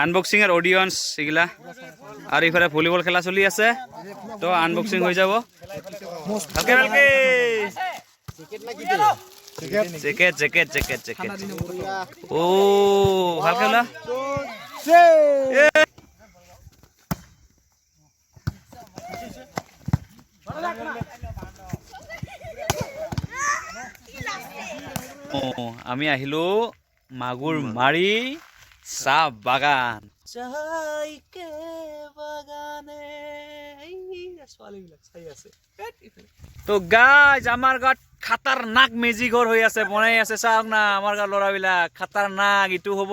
Unboxing আর audience এগুলা আর এখানে volleyball খেলা চলি আছে তো আনবক্সিং হয়ে যাব ভালকে ভালকে জ্যাকেট জ্যাকেট জ্যাকেট জ্যাকেট ও ভালকে হলা আমি আহিলো মাগুৰ মাৰি চাহ বাগান তো গাইজ আমাৰ গাঁৱত খাতাৰনাক মেজি ঘৰ হৈ আছে বনাই আছে চাওক না আমাৰ গাঁৱৰ ল'ৰাবিলাক খাতাৰনাক ইটো হ'ব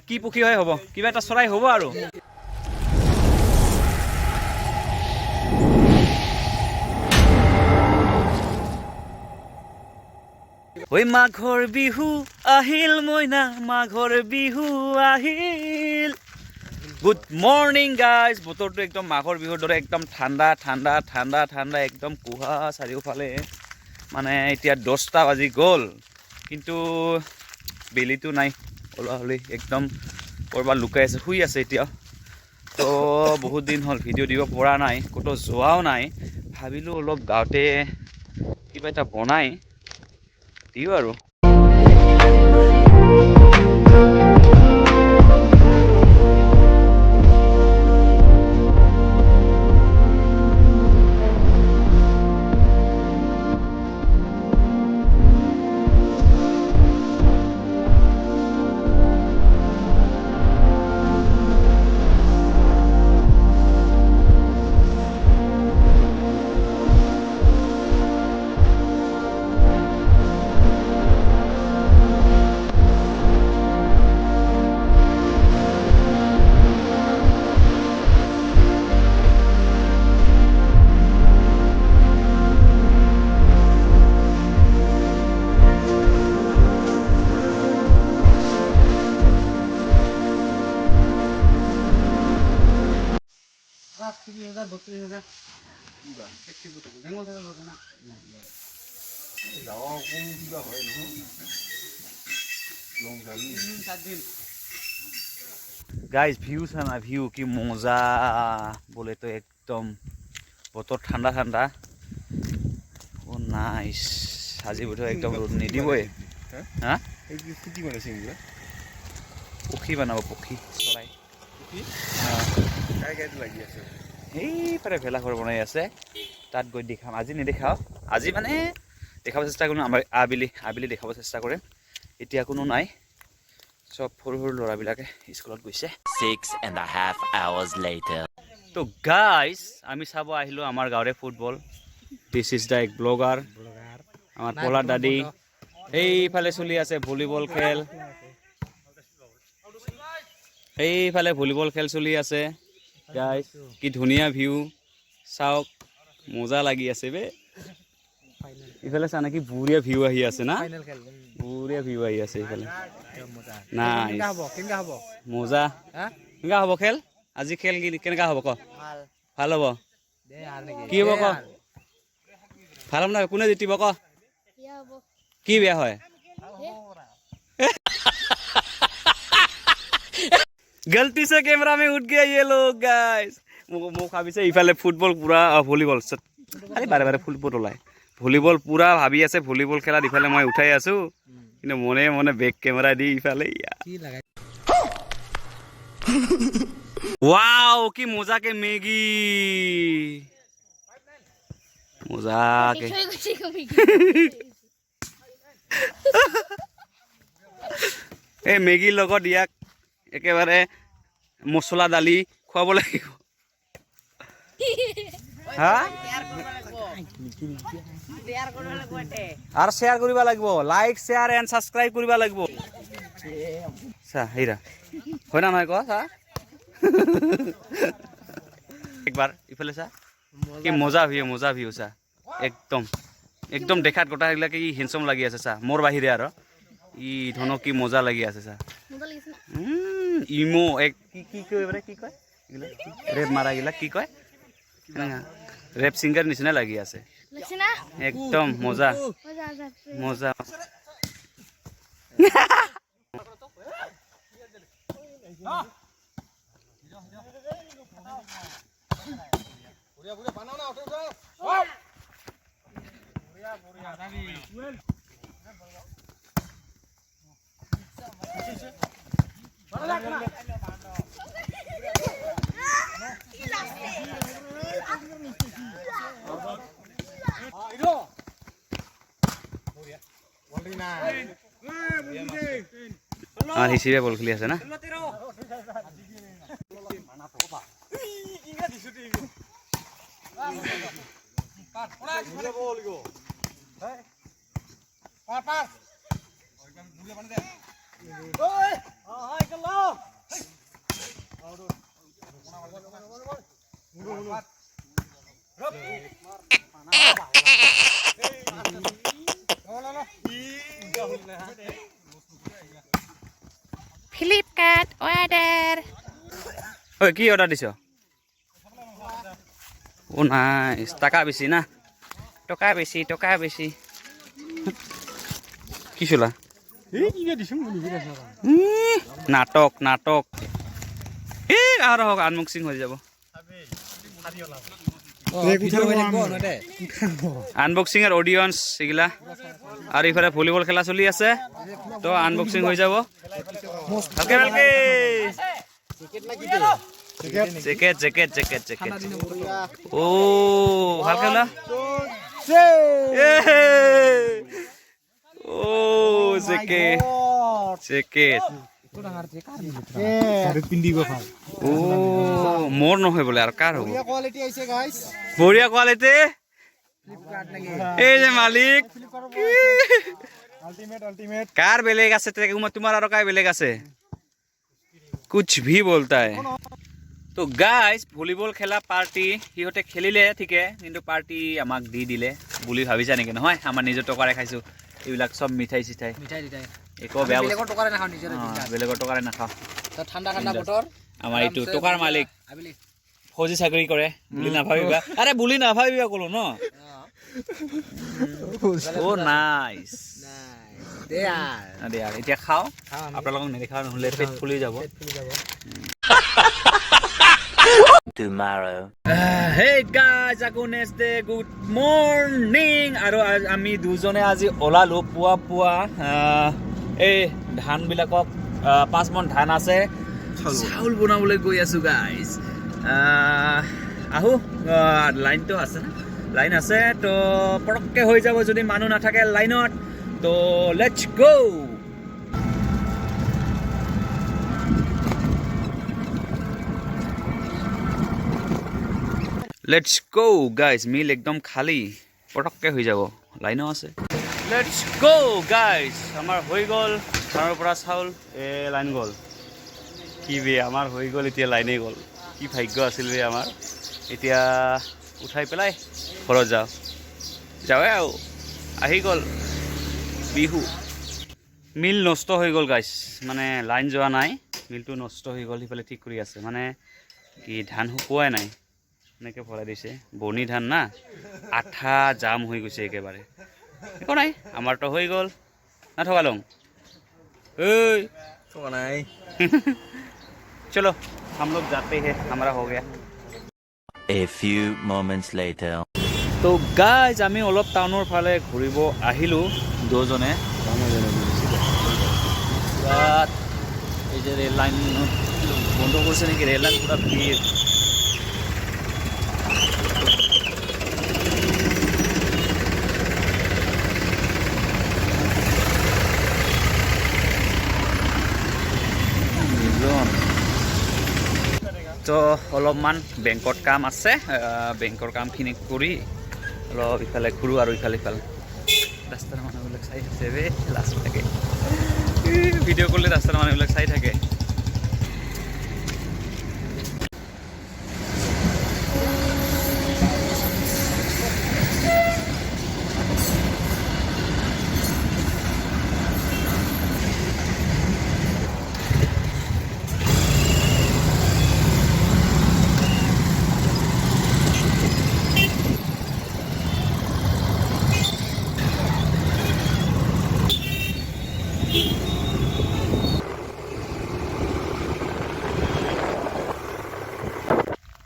কি পক্ষী হয় হ'ব কিবা এটা চৰাই হ'ব আৰু ঐ মাঘৰ বিহু আহিল মইনা মাঘৰ বিহু আহিল গুড মৰ্নিং গাইজ বতৰটো একদম মাঘৰ বিহুৰ দৰে একদম ঠাণ্ডা ঠাণ্ডা ঠাণ্ডা ঠাণ্ডা একদম কুঁহা চাৰিওফালে মানে এতিয়া 10টা বাজি গ'ল কিন্তু বেলিটো নাই ওলোৱা হ'লে একদম ক'ৰবাত লুকাই আছে শুই আছে এতিয়া তো বহুত দিন হ'ল ভিডিঅ' দিব পৰা নাই ক'তো যোৱাও নাই ভাবিলোঁ অলপ গাঁৱতে কিবা এটা বনাই দিও আৰু গাইজ ভিউ চানা ভিউ কি মজা বলে তো একদম বতৰ ঠাণ্ডা ঠাণ্ডা ও নাইস আজি বোধহয় একদম ৰ'দ নিদিবই হা পক্ষী বনাব পক্ষী চৰাই এইফালে ভেলাঘৰ বনাই আছে তাত গৈ দেখাম আজি নেদেখাওঁ আজি মানে দেখাব চেষ্টা কৰিম আমাৰ আবেলি দেখাব চেষ্টা কৰিম এতিয়া কোনো নাই সব সৰু সৰু ল'ৰাবিলাকে স্কুলত গৈছে 6.5 hours later তো গাইজ আমি চাব আহিলো আমাৰ গাঁৱৰে football this is the blogger আমাৰ পলাৰ দাদি এইফালে চলি আছে ভলীবল খেল এইফালে ভলীবল খেল চলি আছে গাইজ কি ধুনীয়া ভিউ চাওক মজা লাগি আছে বে ইফালে চা নাকি বুঢ়িয়া ভিউ আহি আছে না বুঢ়িয়া ভিউ আহি আছে ইফালে নাইস মজা কেনেকা হ'ব খেল আজি খেল কেনেকা হ'ব ক ভাল হ'ব কি হ'ব ক ভাল হ'ব না কোনে জিতিব ক কি বেয়া হয় गलती से कैमरा में उठ गया ये लोग गाइस মোক ভাবিছে ইফালে ফুটবল পুৰা ভলীবল আৰে বাৰে বাৰে ফুটবল ওলাই ভলীবল পুৰা ভাবি আছে ভলীবল খেলা ইফালে মই উঠাই আছো কিন্তু মনে মনে বেক কেমেৰা দি ইফালে কি লাগাই ওয়াও কি মজাকে মেগি মজাকে এই মেগিৰ লগত ইয়াক একেবাৰে মছলা দালি খুৱাব লাগিব হা আৰু শ্বেয়াৰ কৰিব লাগিব লাইক শ্বেয়াৰ এণ্ড ছাবস্ক্ৰাইব কৰিব লাগিব চা হেৰা হয় না নহয় ক চা একবাৰ ইফালে চা কি মজা ভিউ চা একদম একদম দেখাত গোটা এইবিলাকে কি হেণ্ডচম লাগি আছে চা মোৰ বাহিৰে আৰু ই ধনক কি মজা লাগি আছে চা ইমো এক কি কয় মানে কি কয় ৰেপ মাৰা গিলা কি কয় ৰেপ সিঙ্গাৰ নিচিনা লাগি আছে একদম মজা মজা হিচিৰে বল খেলি আছে না Flipkart order. ঐ কি অৰ্ডাৰ দিছ ও নাই টাকা বেছি না টকা বেছি কি চলা নাটক আৰু হওক আনবক্সিং হৈ যাব আনবক্সিং আর অডিয়েন্স এগুলা আর এখানে ভলিবল খেলা চলি আছে তো আনবক্সিং হৈ যাব ভালকে জেকেট ও ভালকে ওলা ও জেকেট ও মোর নহয় বলে আর কার হবো বঢ়িয়া কোয়ালিটি এই যে মালিক कार बेलेग আছে তোমার আর কাই বেলেগ আছে कुछ भी बोलता है तो गाइस ভলিবল খেলা পার্টি হিহতে খেলিলে ঠিকে কিন্তু পার্টি আমাক দি দিলে বুলি ভাবিছা নেকি নহয় আমাৰ নিজৰ টকাৰে খাইছো এইবিলাক সব মিঠাই একো বেয়া বেলেগৰ টকাৰে নাখাও নিজৰ বেলেগৰ টকাৰে নাখাও তো ঠাণ্ডা বতৰ আমাৰ এইটো টকাৰ মালিক ফৌজি চাকৰি কৰে বুলি নাভাবিবা আৰে বুলি নাভাবিবা কলো ন ও নাইস দে यार এতিয়া খাও আপোনালোকক নেদেখা নহলে পেট ফুলি যাব tomorrow hey guys আকৌ next day good morning আৰু আমি দুজনে আজি ওলালো পুৱা এই ধান বিলাকক 5 মন ধান আছে চাউল বনাবলৈ গৈ আছো গাইস আহো লাইনটো আছে না লাইন আছে তো পৰককে হৈ যাব যদি মানুহ নাথাকে লাইনত তো let's go let's go guys মিল একদম খালি পটককে হৈ যাব লাইনও আছে লেটস গো গাইস আমাৰ হৈ গল ধানৰ পৰা চাউল এ লাইন গল কি বে আমাৰ হৈ গল এতিয়া লাইনে গল কি ভাগ্য আছিল বে আমাৰ এতিয়া উঠাই পেলাই ঘৰত যাও আৰু আহি গল বিহু মিল নষ্ট হৈ গল গাইস মানে লাইন যোৱা নাই মিলটো নষ্ট হৈ গল হিফালে ঠিক কৰি আছে মানে কি ধান শুকুৱাই নাই এনেকে ভৰাই দিছে বনি ধান না আঠা জাম হৈ গৈছে একেবাৰে একো নাই আমাৰটো হৈ গল না ঠকালং এই ঠকা নাই चलो हम लोग जाते हैं हमारा हो गया A few moments later तो गाइस আমি অলপ টাউনৰ ফালে ঘুৰিব আহিলো দুজনে এই যে ৰেল লাইন বন্ধ কৰিছে নেকি ৰেল লাইন পুৰা ভিৰ তো অলপমান বেংকত কাম আছে বেংকৰ কামখিনি কৰি অলপ ইফালে ঘূৰো আৰু ইফালে ৰাস্তাৰ মানুহবিলাক চাই আছে বে লাজ লাগে ভিডিঅ' কৰিলে ৰাস্তাৰ মানুহবিলাক চাই থাকে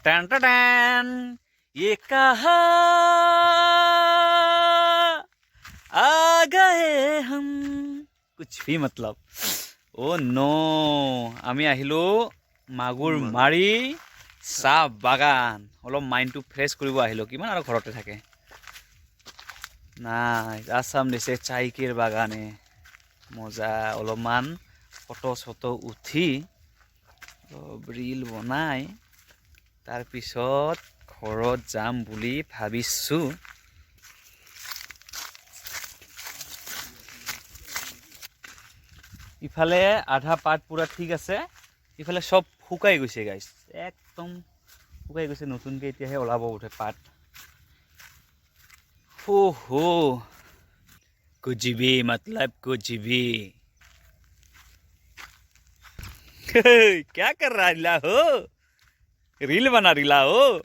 टन टन टन ये कहा आ गए हम कुछ भी मतलब ओ नो আমি আহিলো মাগুৰ মাৰি চাহ বাগান অলপ মাইণ্ডটো ফ্ৰেছ কৰিব আহিলো কিমান আৰু ঘৰতে থাকে নাই আসাম দিছে চাইকেৰ বাগানে মজা অলপমান ফটো উঠি ৰিল বনাই তাৰপিছত ঘৰত যাম বুলি ভাবিছো ইফালে আধা পাত পুৰা ঠিক আছে ইফালে সব শুকাই গৈছে গাইস একদম শুকাই গৈছে নতুনকে এতিয়াহে ওলাব উঠে পাত हो कुछ भी मतलब कुछ भी क्या कर रहा हो रील बना रहा हो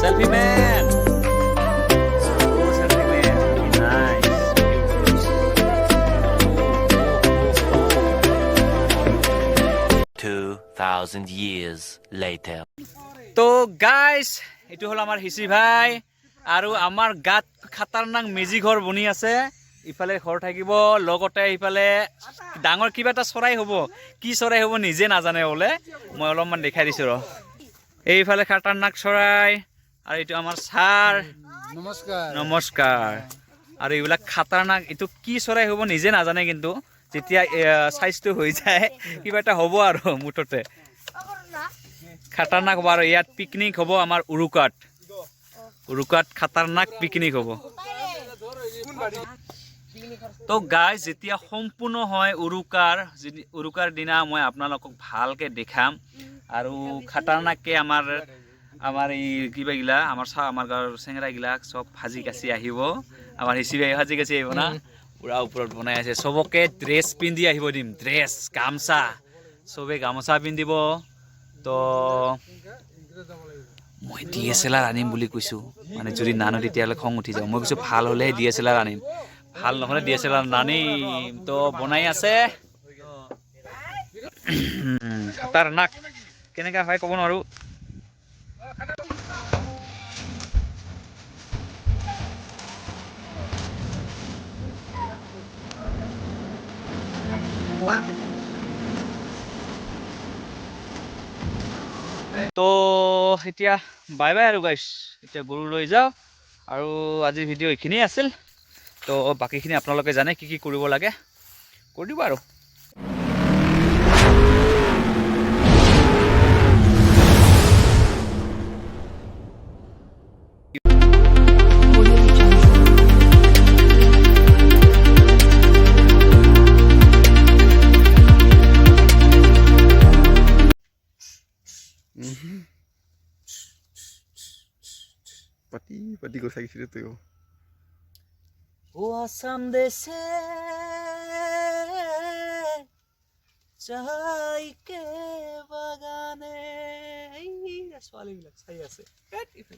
Selfie man. Oh, selfie man. Nice. 2,000 years later. তো গাইস এটো হল আমার হিসি ভাই আৰু আমাৰ গাত খাতাৰনাক মেজি ঘৰ বনি আছে ইফালে ঘৰ থাকিব লগতে ইফালে ডাঙৰ কিবা এটা চৰাই হ'ব কি চৰাই হ'ব নিজে নাজানে বলে মই অলপমান দেখাই দিছো ৰ এইফালে খাতাৰনাক চৰাই আৰু এটো আমাৰ স্যাৰ নমস্কাৰ নমস্কাৰ আৰু এইবিলাক খাতাৰনাক এটো কি চৰাই হ'ব নিজে নাজানে কিন্তু যেতিয়া সাইজটো হৈ যায় কিবা এটা হ'ব আৰু মুঠতে খাতাৰনাক বাৰ ইয়াত পিকনিক হ'ব আমাৰ উৰুকাত খাতাৰনাক পিকনিক হ'ব তো গাইজ যেতিয়া সম্পূৰ্ণ হয় উৰুকাৰ দিনা মই আপোনালোকক ভালকে দেখাম আৰু খাতাৰনাককে আমাৰ এই কিবা গিলা আমাৰ গাঁৱৰ চেঙৰা গিলা সব ভাজি কাচি আহিব আমাৰ হিচি ভাই ভাজি কাচি আহিব না পুৰা ওপৰত বনাই আছে সবকে ড্ৰেছ পিন্ধি আহিব দিম ড্ৰেছ গামছা সবে গামছা পিন্ধিব তো মই DSLR আনিম বুলি কৈছো মানে যদি নানো তেতিয়ালে খং উঠি যাও মই কৈছো ভাল হলে DSLR আনিম ভাল নহলে DSLR নানিম তো বনাই আছে খাতাৰনাক কেনেকা হয় ক'ব নোৱাৰো তো এতিয়া বাই বাই আৰু গাইস এতিয়া গৰু লৈ যাও আৰু আজিৰ ভিডিঅ' এইখিনি আছিল তো বাকিখিনি আপোনালোকে জানে কি কৰিব লাগে কৰি দিব আৰু পাতি কথা কৈছিলে তই ও আসাম দেশে চাইকে বাগানে ছোৱালীবিলাক চাই আছে